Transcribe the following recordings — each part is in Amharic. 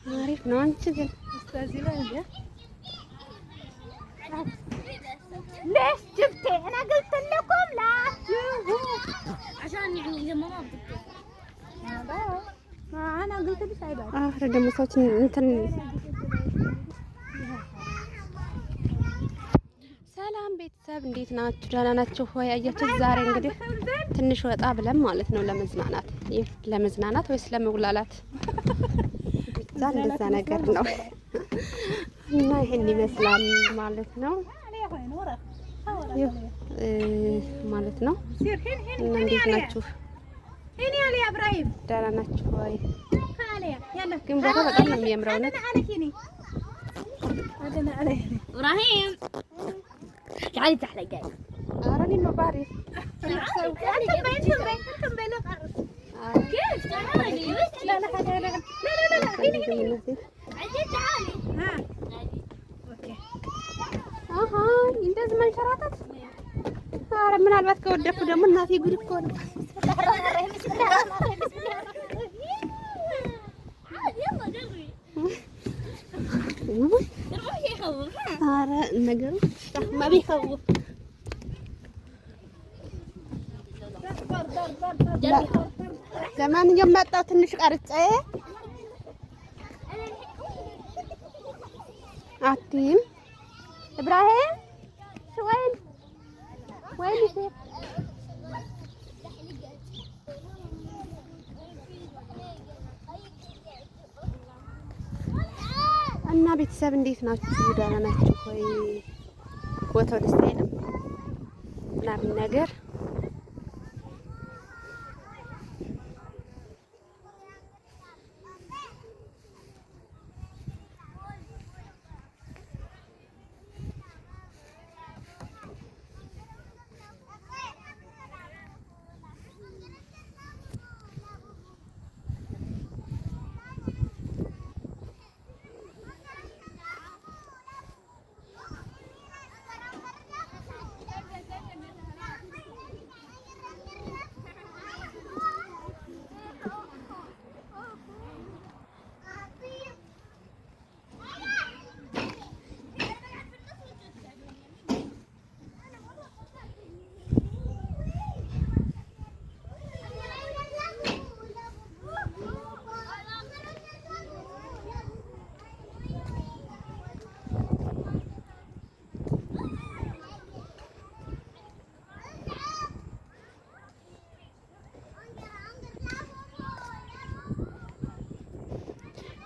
عارف نانشذ استاذي ليش جبتي؟ انا قلت لكم لا تجيبوا عشان يعني اذا ما بدك ما انا قلت لك عيب ደግሞ ሰዎችን እንትን ሰላም ቤተሰብ እንዴት ናችሁ? ደህና ናችሁ ወይ? አያችሁ ዛሬ እንግዲህ ትንሽ ወጣ ብለን ማለት ነው ለመዝናናት። ይሄ ለመዝናናት ወይስ ለመጉላላት? ብቻ እንደዛ ነገር ነው እና ይሄን ይመስላል ማለት ነው ማለት ነው። እና እንዴት ናችሁ? እኔ አለ ኢብራሂም ደህና ናችሁ ወይ? يلا ግን ቦታ በጣም ነው የሚያምረው ነው إبراهيم تعالي تعالي جاي أراني ما بعرف أنتم بين كيف تعالي لا لا لا لا لا لا عجل تعالي ها أوكي أها እንደዚህ መንሸራተት ኧረ ምናልባት ከወደኩ ደግሞ እናቴ ጉድ እኮ ነው ኧረ ነገሩ ما بيخوف ለማንኛውም መጣሁ ትንሽ ቀርጬ አትይም إبراهيم شو وين يصير እና ቤተሰብ እንዴት ናችሁ? ደህና ናችሁ ወይ? ቦታው ደስ አይልም ምናምን ነገር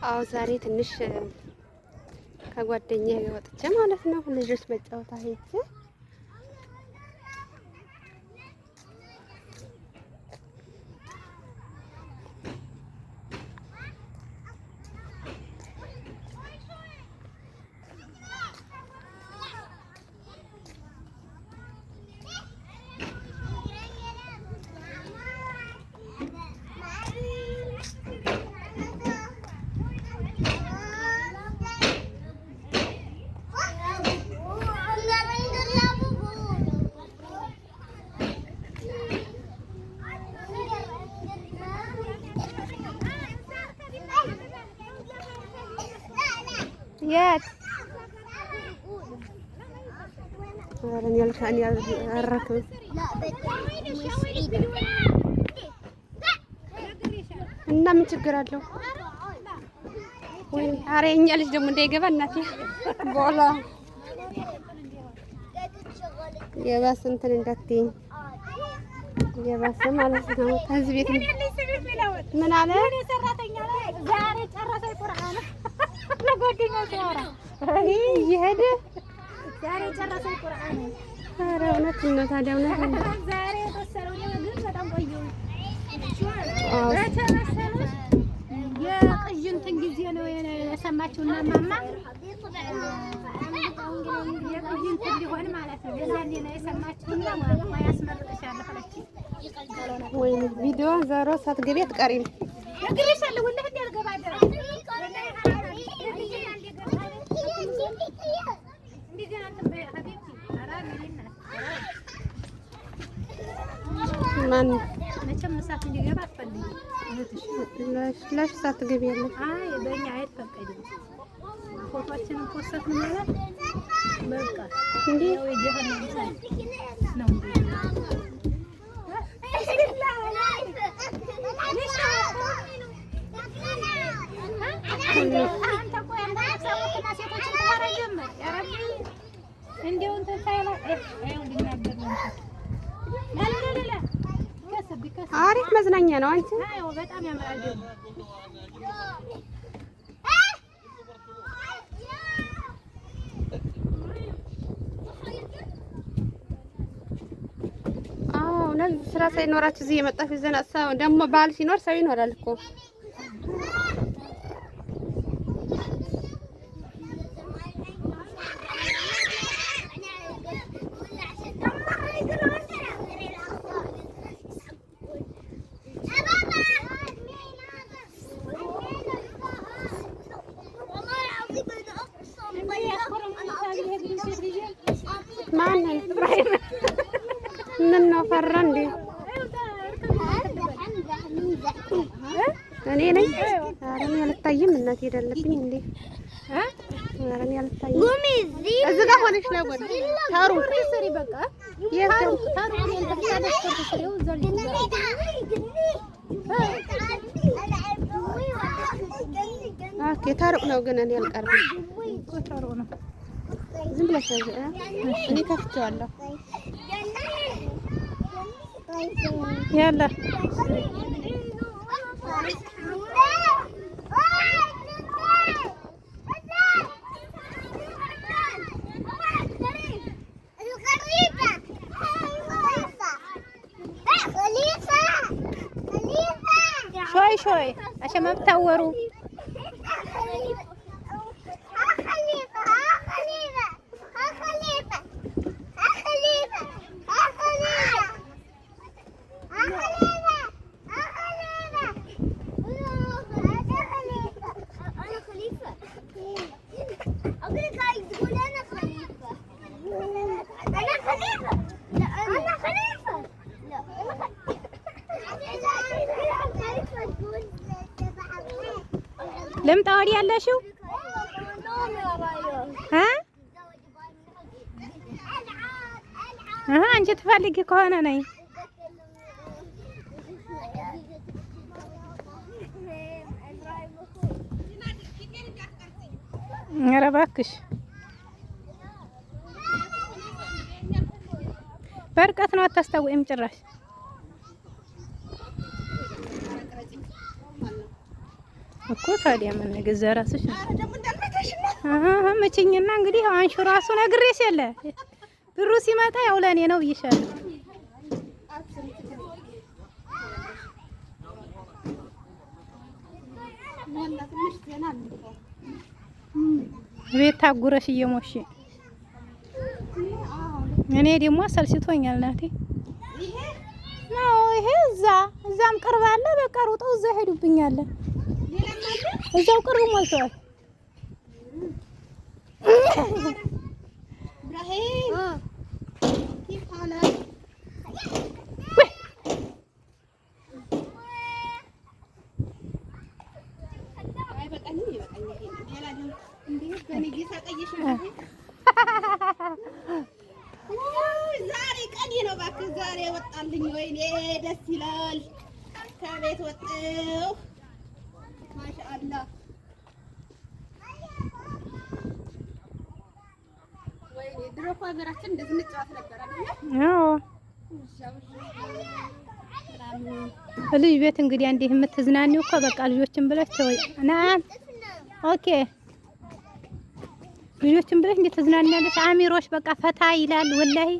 አዎ ዛሬ ትንሽ ከጓደኛዬ ወጥቼ ማለት ነው ልጆች መጫወታ ሄጄ يات وراني لكاني الركب እና ምን ችግር አለው ወይ? ኧረ የእኛ ልጅ ደግሞ እንዳይገባ እናቴ ቦላ የባሰ እንትን እንዳትይኝ የባሰ ማለት ነው። ከዚህ ቤት ምን አለ ሰራተኛ ዛሬ ጨረሰ ቁርአን ለጓደኛው ሲያወራ ይሄድ ዛሬ ጨረሰ ቁርአን። ኧረ እውነት ነው ታዲያ እውነት ነው። ዛሬ ተሰረው ግን በጣም ቆዩ የቅዥንትን ጊዜ ነው የሰማችውና ማማ የቅዥንትን ሊሆን ማለት ነው የዛኔ ነው የሰማችውና ወይ ያስመርጥሻለሁ አለችኝ። ወይ ቪዲዮ ዛሬ ሳትገቢ አትቀሪም ነግሬሻለሁ ወላሂ እንዳልገባ አይደል ማን መቼም እሳት እንዲገባ አትፈልጊም እህትሽ። ለሽ ሳትገቢ ያለ አይ በእኛ አይፈቀድም። ፎቶአችንን ፖስትን ማለት በቃ እንዴ ያው የጀሃነም እሳት ነው። አንተ ቆይ አንተ ሰውና ሴቶችን ተወረጀመ ያረቢ እንደው እንተ ሳይላ እንዲናገር ነው። ላላላላ ከሰብ አሪፍ መዝናኛ ነው። አንቺ አዎ በጣም ያምራል ደግሞ ስራ ሳይኖራችሁ እዚህ የመጣችሁ ዘና ሰው ደግሞ ባል ሲኖር ሰው ይኖራል እኮ። ማንን ምን ነው ፈራ እንዴ? እኔ ነኝ። ኧረ እኔ አልታይም። እናቴ ሄዳለብኝ እንዴ? ኧረ እኔ አልታይም። እዚህ ጋር ሆነሽ ነው ወደ ታሩ ስሪ በቃ ታሩ ኦኬ ታሩቅ ነው ግን እኔ አልቀርም። ታሩ ነው ዝም ብለሽ እኔ ከፍቼዋለሁ። ያላ ሾይ ሾይ عشان ما بتوروا لم توري الله شو ها أنت تفلقي كهنا ناي ኧረ እባክሽ በርቀት ነው አታስታውቂም ጭራሽ እኮ ታዲያ ምን ገዛ ራስሽ መቼኝና እንግዲህ አንሹ ራሱ ነግሬሽ የለ ብሩ ሲመጣ ያው ለኔ ነው ብዬሻለሁ ቤት ታጉረሽ እየሞሽ እኔ ደግሞ ሰልችቶኛል ናቴ ነው ይሄ እዛም ቅርብ አለ በቃ ሩጠው እዛ ሄዱብኛል እዛው ቅርብ ሞልቷል ኢብራሂም كيف حالك ዛሬ ቀኔ ነው እባክህ ዛሬ ወጣልኝ ወይኔ ደስ ይላል ከቤት ወጣው ማሻአላ ወይኔ ድሮ እኮ ሀገራችን እንደዚህ እንጫወት ነበር አይደል አዎ ልጅ ቤት እንግዲህ አንዴ የምትዝናኒው እኮ በቃ ልጆችን ብለሽ ተወይ ናም ኦኬ ልጆችን ብለሽ እንዴት ተዝናኛለሽ አሚሮሽ በቃ ፈታ ይላል ወላሂ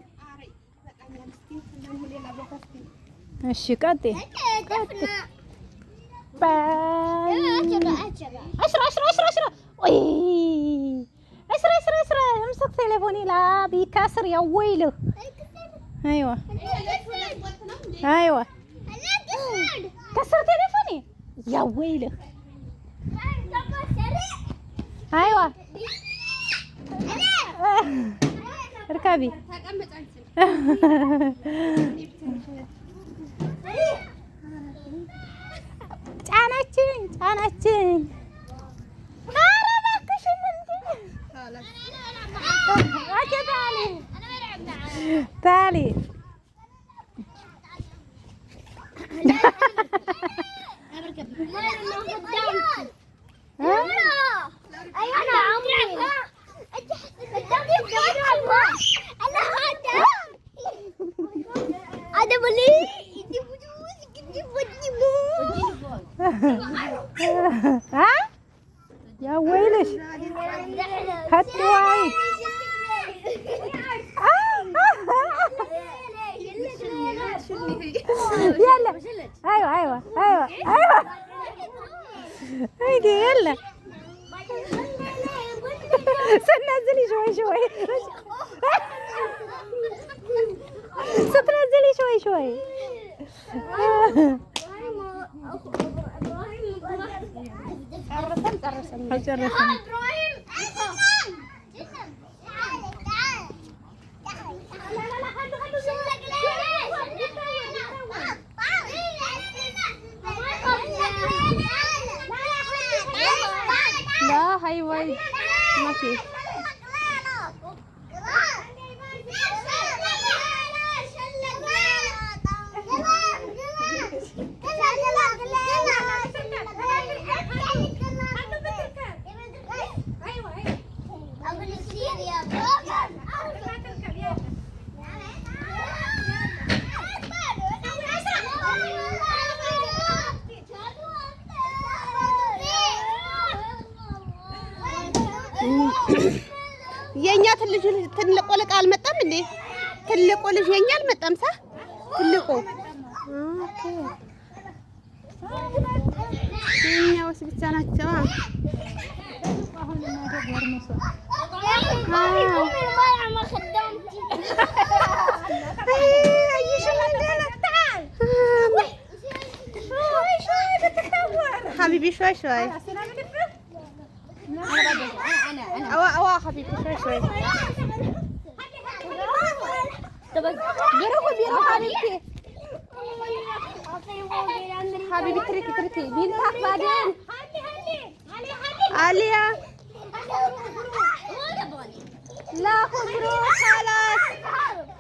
እሺ ቀጥ أشرا أي أشرا امسك تليفوني لا بيكسر يا ويله أيوة كسر تليفوني يا ويله أيوة اركبي አናችን ኧረ እባክሽን እንዴ ታሊ يا ويلش هاتي وايد يلا ايوه ايوه ايوه ايوه هيدي يلا ستنزلي شوي شوي ستنزلي شوي شوي ጨረሰን لا هاي وايد ما في የኛ ትልቁ ልጅ አልመጣም እንዴ? ትልቁ ልጅ የኛ አልመጣም ሳ ትልቁ ኦኬ የኛውስ ብቻ ናቸው። حبيبي شوي شوي أوا حبيبي شوي شوي بيرو حبيبتي حبيبي تركي بينتك بعدين عليا لا خبرو خلاص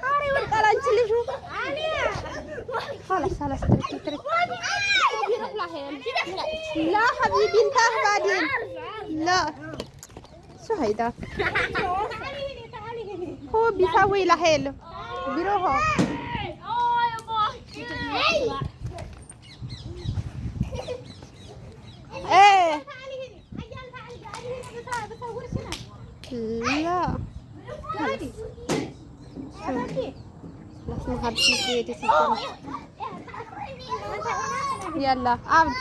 هاري والقلم انشلشو خلاص تركي لا حبيبي انتهى بعدين لا شو هيدا هو بيسوي لحاله بيروحوا ايه لا لازم هبشي زيادة سكر يلا عبد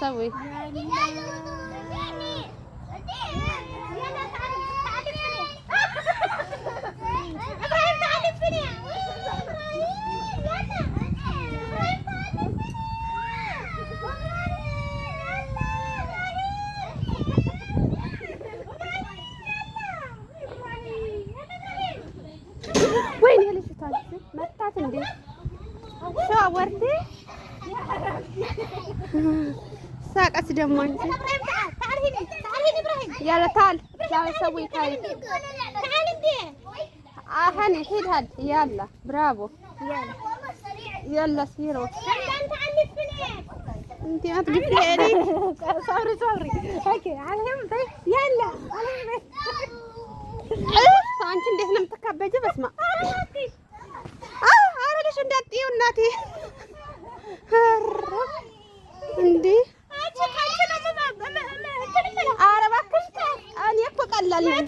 سوي وين يا ليش تعرفي متات عندي شو عورتي ساقت دمو انت تعال هنا ابراهيم يلا تعال سوي تعال انت هاني هاد يلا برافو يلا سيروا انت ما تقفلي عليك صوري اوكي عليهم يلا عليهم አንቺ እንዴት ነው የምትካበጂ? በስማ ኧረ ልጅ እንዳትዪው እናቴ እንዴ! ኧረ እባክሽ እኔ እኮ ቀላል ነኝ።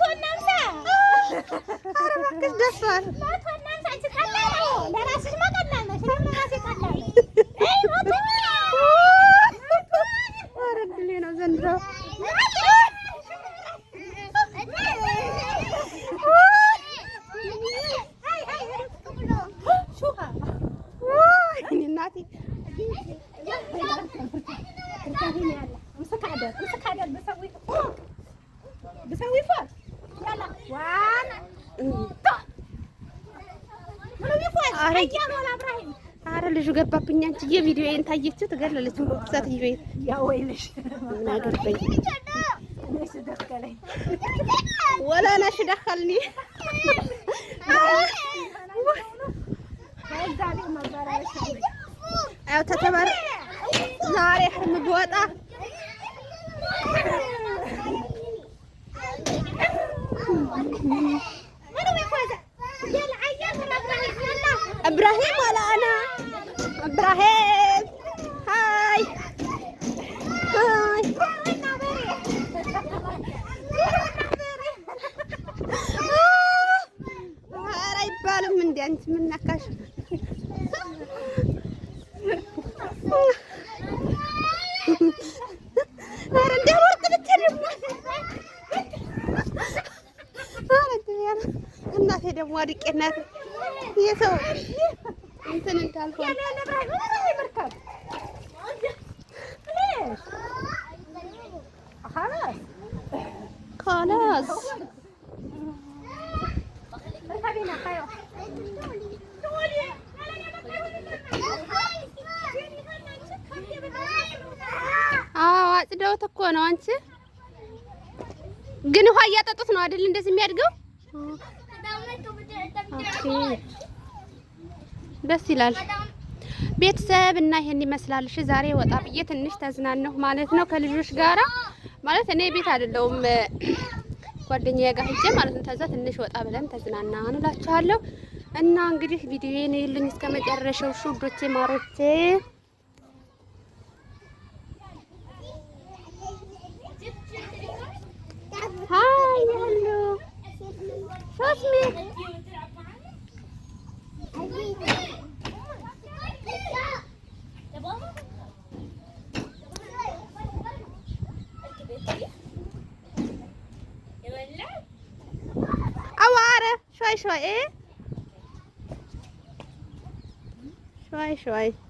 ኧረ እባክሽ ደርሷል። ኧረ እድሌ ነው ዘንድሮ። بسوي فوق يلا وان ኧረ ልጁ ገባብኝ። አንቺዬ ቪዲዮዬን ታየችው ትገለለች። ሞክሳት ይወይ ያ ወይልሽ ምን አገባኝ ወላ ነሽ ደኸልኒ አው ተተበር ዛሬ ህልም ብወጣ ابراهيم ولا انا ابراهيم هاي هاي ኧረ አይባልም እንደ አንቺ ምን ነካሽ ኧረ እንደ ወርቅ ብትልም እናቴ ደግሞ አድቄ እናቴ የሰው እንትን እንዳልሆነ خلاص አጽደውት እኮ ነው አንቺ ግን ውሃ እያጠጡት ነው አይደል እንደዚህ የሚያድገው ደስ ይላል ቤተሰብ እና ይሄን ይመስላል እሺ ዛሬ ወጣ ብዬ ትንሽ ተዝናነሁ ማለት ነው ከልጆች ጋራ ማለት እኔ ቤት አይደለሁም ጓደኛዬ ጋር ሄጄ ማለት ነው ተዛ ትንሽ ወጣ ብለን ተዝናናን እላችኋለሁ እና እንግዲህ ቪዲዮዬን ይልኝ እስከመጨረሻው ሹዶቼ ማሮቼ ሃይ ሄሎ ሶስሚ أوعرة شوي شوي إيه شوي شوي